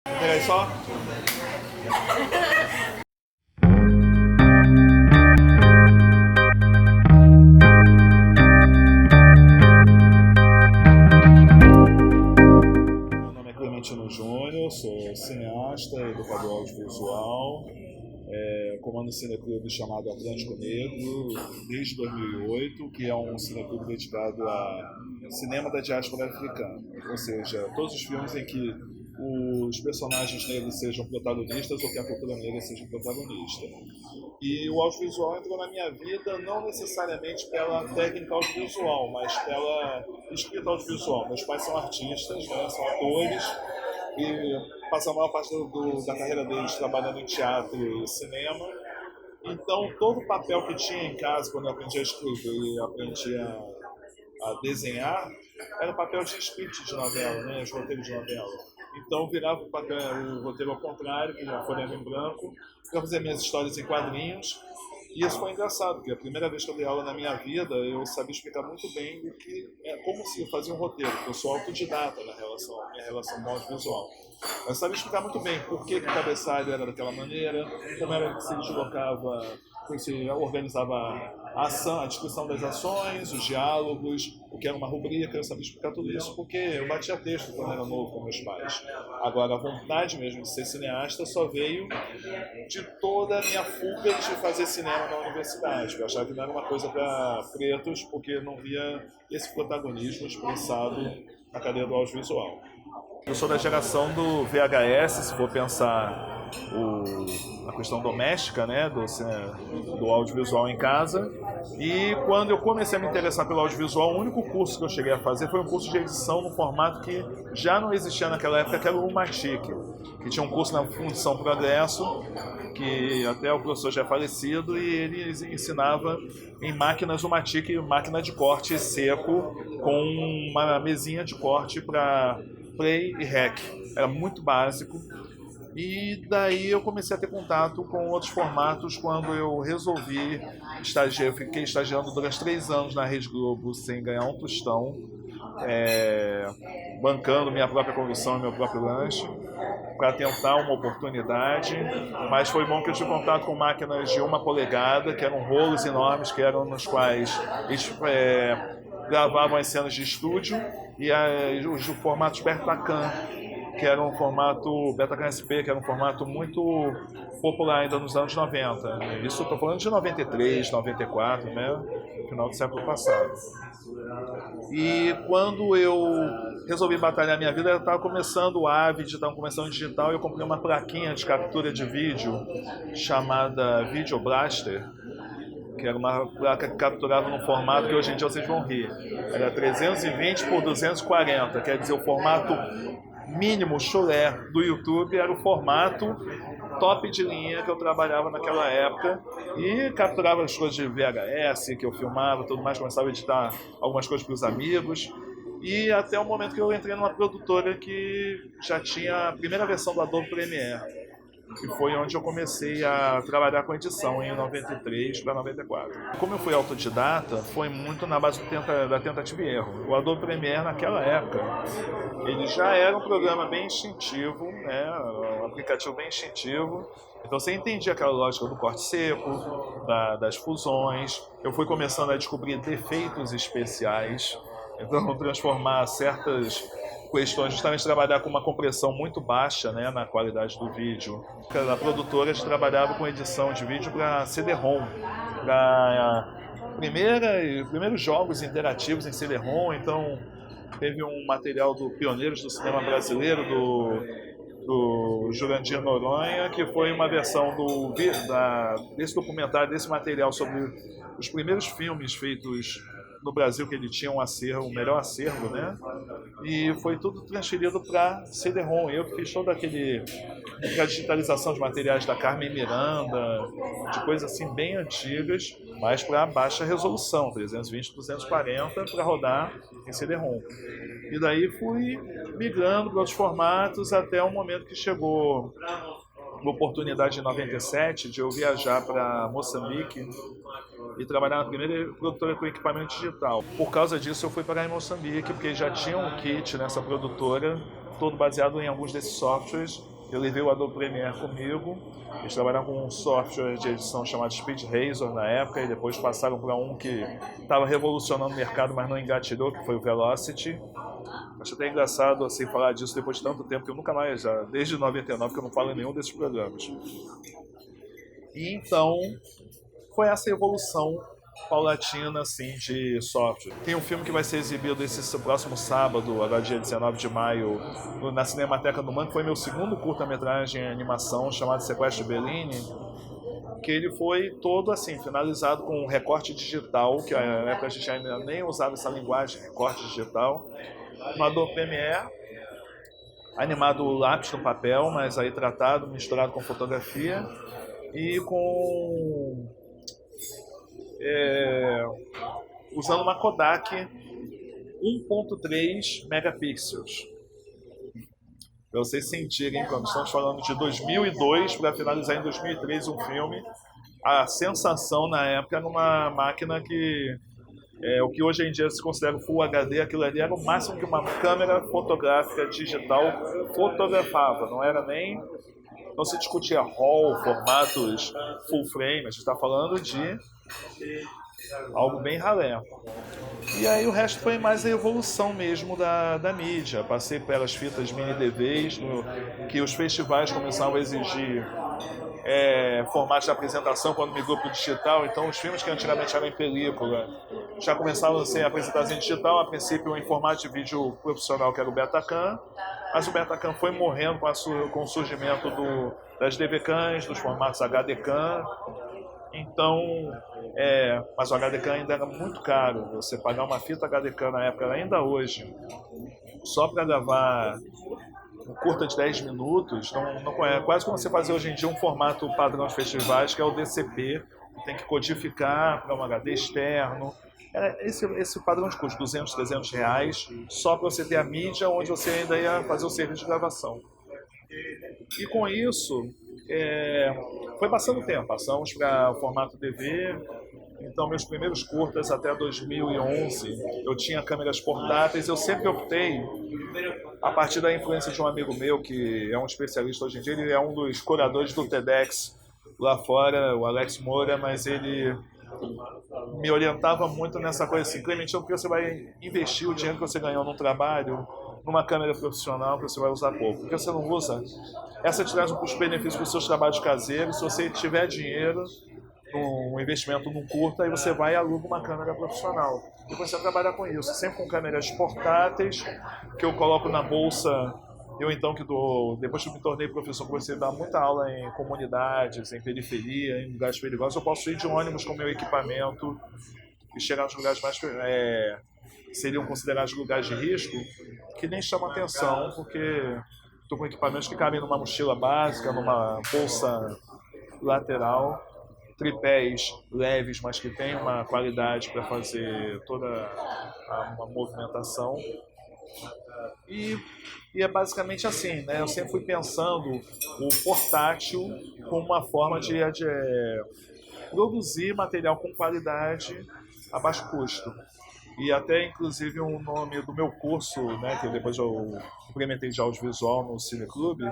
Peraí só. Meu nome é Clementino Júnior, sou cineasta, educador audiovisual. Comando um cineclube chamado Atlântico Negro desde 2008, que é um cineclube dedicado ao cinema da diáspora africana, ou seja, todos os filmes em que os personagens negros sejam protagonistas ou que a cultura negra seja protagonista. E o audiovisual entrou na minha vida não necessariamente pela técnica audiovisual, mas pela escrita audiovisual. Meus pais são artistas, né, são atores, e passam a maior parte da carreira deles trabalhando em teatro e cinema. Então, todo o papel que tinha em casa, quando eu aprendi a escrever e aprendi a desenhar, era o papel de script de novela, né, os roteiros de novela. Então, virava o roteiro ao contrário, que já folhava em branco, para fazer minhas histórias em quadrinhos. E isso foi engraçado, porque a primeira vez que eu dei aula na minha vida, eu sabia explicar muito bem como se fazia um roteiro, porque eu sou autodidata na minha relação com o audiovisual. Eu sabia explicar muito bem por que o cabeçalho era daquela maneira, como era que se deslocava, como se organizava a ação, a descrição das ações, os diálogos, o que era uma rubrica. Eu sabia explicar tudo isso porque eu batia texto quando era novo com meus pais. Agora, a vontade mesmo de ser cineasta só veio de toda a minha fuga de fazer cinema na universidade. Eu achava que não era uma coisa para pretos, porque não via esse protagonismo expressado na cadeia do audiovisual. Eu sou da geração do VHS, se for pensar a questão doméstica, né, do audiovisual em casa. E quando eu comecei a me interessar pelo audiovisual, o único curso que eu cheguei a fazer foi um curso de edição no formato que já não existia naquela época, que era o Umatic, que tinha um curso na Fundição Progresso, que até o professor já é falecido, e ele ensinava em máquinas Umatic, máquina de corte seco, com uma mesinha de corte para play e rec. Era muito básico. E daí eu comecei a ter contato com outros formatos quando eu resolvi estagiar. Eu fiquei estagiando durante 3 anos na Rede Globo sem ganhar um tostão, bancando minha própria condução e meu próprio lanche, para tentar uma oportunidade. Mas foi bom que eu tive contato com máquinas de 1 polegada, que eram rolos enormes, que eram nos quais eles gravavam as cenas de estúdio, e os formatos Betacam, que era um formato Betacam SP, que era um formato muito popular ainda nos anos 90. Isso eu estou falando de 93, 94, né? Final do século passado. E quando eu resolvi batalhar minha vida, eu estava começando o Avid, estava começando o digital, e eu comprei uma plaquinha de captura de vídeo chamada Video Blaster, que era uma placa que capturava num formato que hoje em dia vocês vão rir. Era 320 por 240, quer dizer, o formato mínimo chulé do YouTube era o formato top de linha que eu trabalhava naquela época, e capturava as coisas de VHS que eu filmava, tudo mais, começava a editar algumas coisas para os amigos, e até o momento que eu entrei numa produtora que já tinha a primeira versão do Adobe Premiere, e foi onde eu comecei a trabalhar com edição em 93 para 94. Como eu fui autodidata, foi muito na base da tentativa e erro. O Adobe Premiere naquela época, ele já era um programa bem instintivo, né, um aplicativo bem instintivo. Então você entendia aquela lógica do corte seco, das fusões. Eu fui começando a descobrir defeitos especiais, então transformar certas questões, justamente trabalhar com uma compressão muito baixa, né, na qualidade do vídeo. Na produtora a gente trabalhava com edição de vídeo para CD-ROM, para primeiros jogos interativos em CD-ROM. Então teve um material do Pioneiros do Cinema Brasileiro, do Jurandir Noronha, que foi uma versão desse documentário, desse material sobre os primeiros filmes feitos no Brasil, que ele tinha um melhor acervo, né? E foi tudo transferido para CD-ROM. Eu que fiz toda a digitalização de materiais da Carmen Miranda, de coisas assim bem antigas, mas para baixa resolução, 320 por 240, para rodar em CD-ROM. E daí fui migrando para outros formatos até o momento que chegou uma oportunidade em 97 de eu viajar para Moçambique e trabalhar na primeira produtora com equipamento digital. Por causa disso eu fui para em Moçambique, porque já tinha um kit nessa produtora, todo baseado em alguns desses softwares. Eu levei o Adobe Premiere comigo, eles trabalharam com um software de edição chamado Speed Razor na época, e depois passaram para um que estava revolucionando o mercado, mas não engatilhou, que foi o Velocity. Acho até engraçado assim, falar disso depois de tanto tempo, que eu nunca mais, já, desde 99, que eu não falo em nenhum desses programas. E então, foi essa evolução paulatina assim, de software. Tem um filme que vai ser exibido esse próximo sábado, agora dia 19 de maio, na Cinemateca do Mangue, que foi meu segundo curta-metragem em animação, chamado Sequestro de Bellini, que ele foi todo assim, finalizado com um recorte digital, que na época a gente ainda nem usava essa linguagem, recorte digital, no Adobe Premiere, animado lápis no papel, mas aí tratado, misturado com fotografia, e com usando uma Kodak 1.3 megapixels. Para vocês sentirem, quando estamos falando de 2002 para finalizar em 2003 um filme, a sensação na época era uma máquina que o que hoje em dia se considera Full HD, aquilo ali era o máximo que uma câmera fotográfica digital fotografava, não era nem... Não se discutia RAW, formatos full frame, a gente está falando de algo bem ralé. E aí o resto foi mais a evolução mesmo da mídia. Passei pelas fitas mini DVs, que os festivais começavam a exigir formatos de apresentação quando migrou para o digital. Então os filmes que antigamente eram em película já começavam a ser apresentados em digital, a princípio em formato de vídeo profissional, que era o Betacam, mas o Betacam foi morrendo com o surgimento das DVCams, dos formatos HDCam. Então, mas o HDCam ainda era muito caro. Você pagar uma fita HDCam na época, ainda hoje, só para gravar um curta de 10 minutos, não é quase como você fazer hoje em dia um formato padrão de festivais, que é o DCP, que tem que codificar para um HD externo. Esse padrão de custo, 200, 300 reais, só para você ter a mídia onde você ainda ia fazer o serviço de gravação. E com isso, foi passando o tempo, passamos para o formato DV. Então, meus primeiros curtas até 2011, eu tinha câmeras portáteis. Eu sempre optei, a partir da influência de um amigo meu, que é um especialista hoje em dia, ele é um dos curadores do TEDx lá fora, o Alex Moura, mas ele me orientava muito nessa coisa assim: Clemente, porque você vai investir o dinheiro que você ganhou num trabalho numa câmera profissional que você vai usar pouco? Porque você não usa, essa te traz um custo-benefício para os seus trabalhos caseiros. Se você tiver dinheiro, um investimento num curta, aí você vai e aluga uma câmera profissional. E você trabalha com isso, sempre com câmeras portáteis, que eu coloco na bolsa. Eu então, depois que eu me tornei professor, comecei a dar muita aula em comunidades, em periferia, em lugares perigosos. Eu posso ir de ônibus com meu equipamento e chegar nos lugares mais seriam considerados lugares de risco, que nem chamam atenção, porque estou com equipamentos que cabem numa mochila básica, numa bolsa lateral, tripés leves, mas que tem uma qualidade para fazer toda uma movimentação. E é basicamente assim, né? Eu sempre fui pensando o portátil como uma forma de produzir material com qualidade a baixo custo. E até, inclusive, um nome do meu curso, né, que depois eu implementei de audiovisual no Cineclube,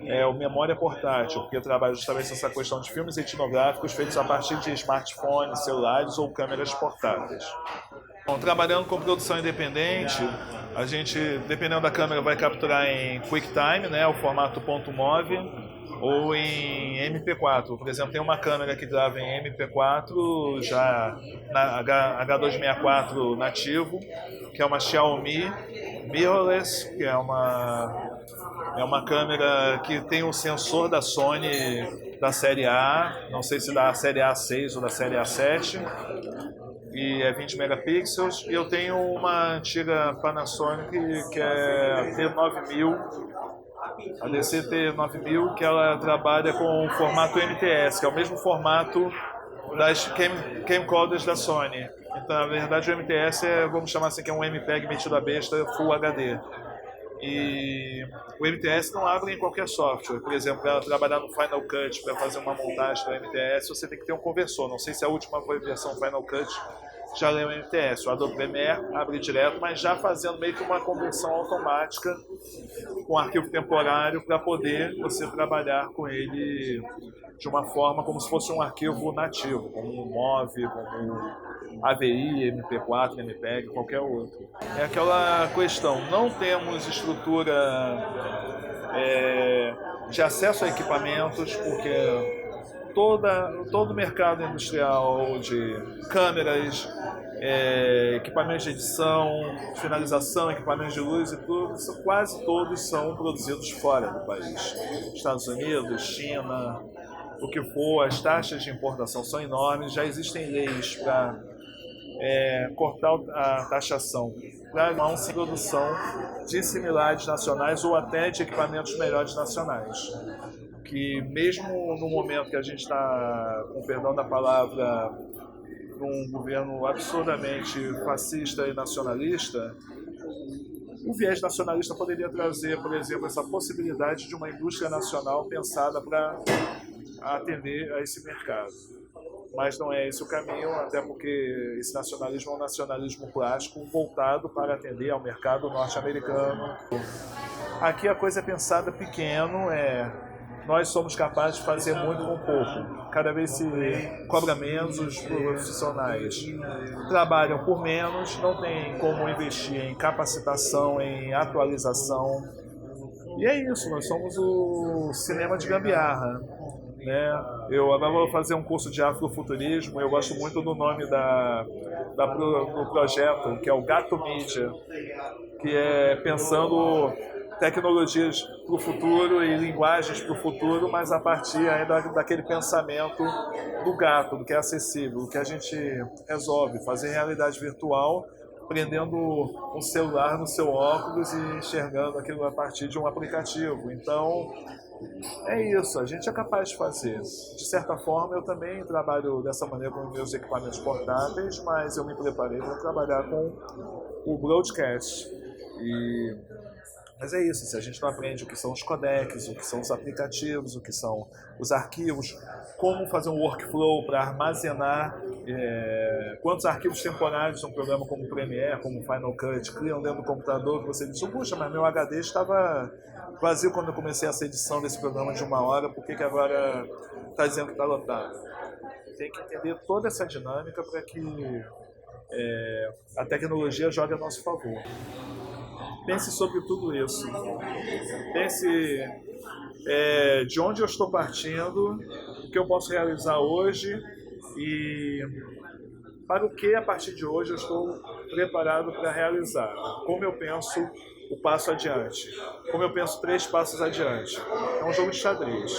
é o Memória Portátil, porque eu trabalho justamente nessa questão de filmes etnográficos feitos a partir de smartphones, celulares ou câmeras portáteis. Bom, trabalhando com produção independente, a gente, dependendo da câmera, vai capturar em QuickTime, né, o formato .mov, ou em MP4. Por exemplo, tem uma câmera que grava em MP4, já na H264 nativo, que é uma Xiaomi Mirrorless, que é uma câmera que tem o sensor da Sony da série A, não sei se da série A6 ou da série A7, e é 20 megapixels. E eu tenho uma antiga Panasonic que é T9000, a DC-T9000, que ela trabalha com o formato MTS, que é o mesmo formato das camcorders da Sony. Então, na verdade, o MTS vamos chamar assim, que é um MPEG metido a besta Full HD. E o MTS não abre em qualquer software. Por exemplo, para trabalhar no Final Cut, para fazer uma montagem do MTS, você tem que ter um conversor. Não sei se a última versão Final Cut já lê o MTS. O Adobe Premiere abre direto, mas já fazendo meio que uma conversão automática com arquivo temporário para poder você trabalhar com ele de uma forma como se fosse um arquivo nativo, como um MOV, como um AVI, MP4, MPEG, qualquer outro. É aquela questão, não temos estrutura de acesso a equipamentos, porque todo o mercado industrial de câmeras, equipamentos de edição, finalização, equipamentos de luz e tudo, quase todos são produzidos fora do país. Estados Unidos, China, o que for, as taxas de importação são enormes, já existem leis para cortar a taxação para uma produção de similares nacionais ou até de equipamentos melhores nacionais. Que mesmo no momento que a gente está, com perdão da palavra, num governo absurdamente fascista e nacionalista, o viés nacionalista poderia trazer, por exemplo, essa possibilidade de uma indústria nacional pensada para atender a esse mercado. Mas não é esse o caminho, até porque esse nacionalismo é um nacionalismo plástico voltado para atender ao mercado norte-americano. Aqui a coisa é pensada pequeno, nós somos capazes de fazer muito com pouco. Cada vez se cobra menos, os profissionais trabalham por menos, não tem como investir em capacitação, em atualização. E é isso, nós somos o cinema de gambiarra. Eu agora vou fazer um curso de afrofuturismo, eu gosto muito do nome do projeto, que é o Gato Mídia, que é pensando tecnologias para o futuro e linguagens para o futuro, mas a partir ainda daquele pensamento do gato, do que é acessível, do que a gente resolve, fazer realidade virtual, prendendo um celular no seu óculos e enxergando aquilo a partir de um aplicativo. Então, é isso, a gente é capaz de fazer. De certa forma, eu também trabalho dessa maneira com meus equipamentos portáteis, mas eu me preparei para trabalhar com o broadcast. Mas é isso, se a gente não aprende o que são os codecs, o que são os aplicativos, o que são os arquivos, como fazer um workflow para armazenar quantos arquivos temporários um programa como o Premiere, como o Final Cut, criam dentro do computador, que você diz, puxa, mas meu HD estava vazio quando eu comecei essa edição desse programa de 1 hora, por que agora está dizendo que está lotado? Tem que entender toda essa dinâmica para que a tecnologia jogue a nosso favor. Pense sobre tudo isso. Pense de onde eu estou partindo, o que eu posso realizar hoje e para o que a partir de hoje eu estou preparado para realizar. Como eu penso o passo adiante. Como eu penso 3 passos adiante. É um jogo de xadrez.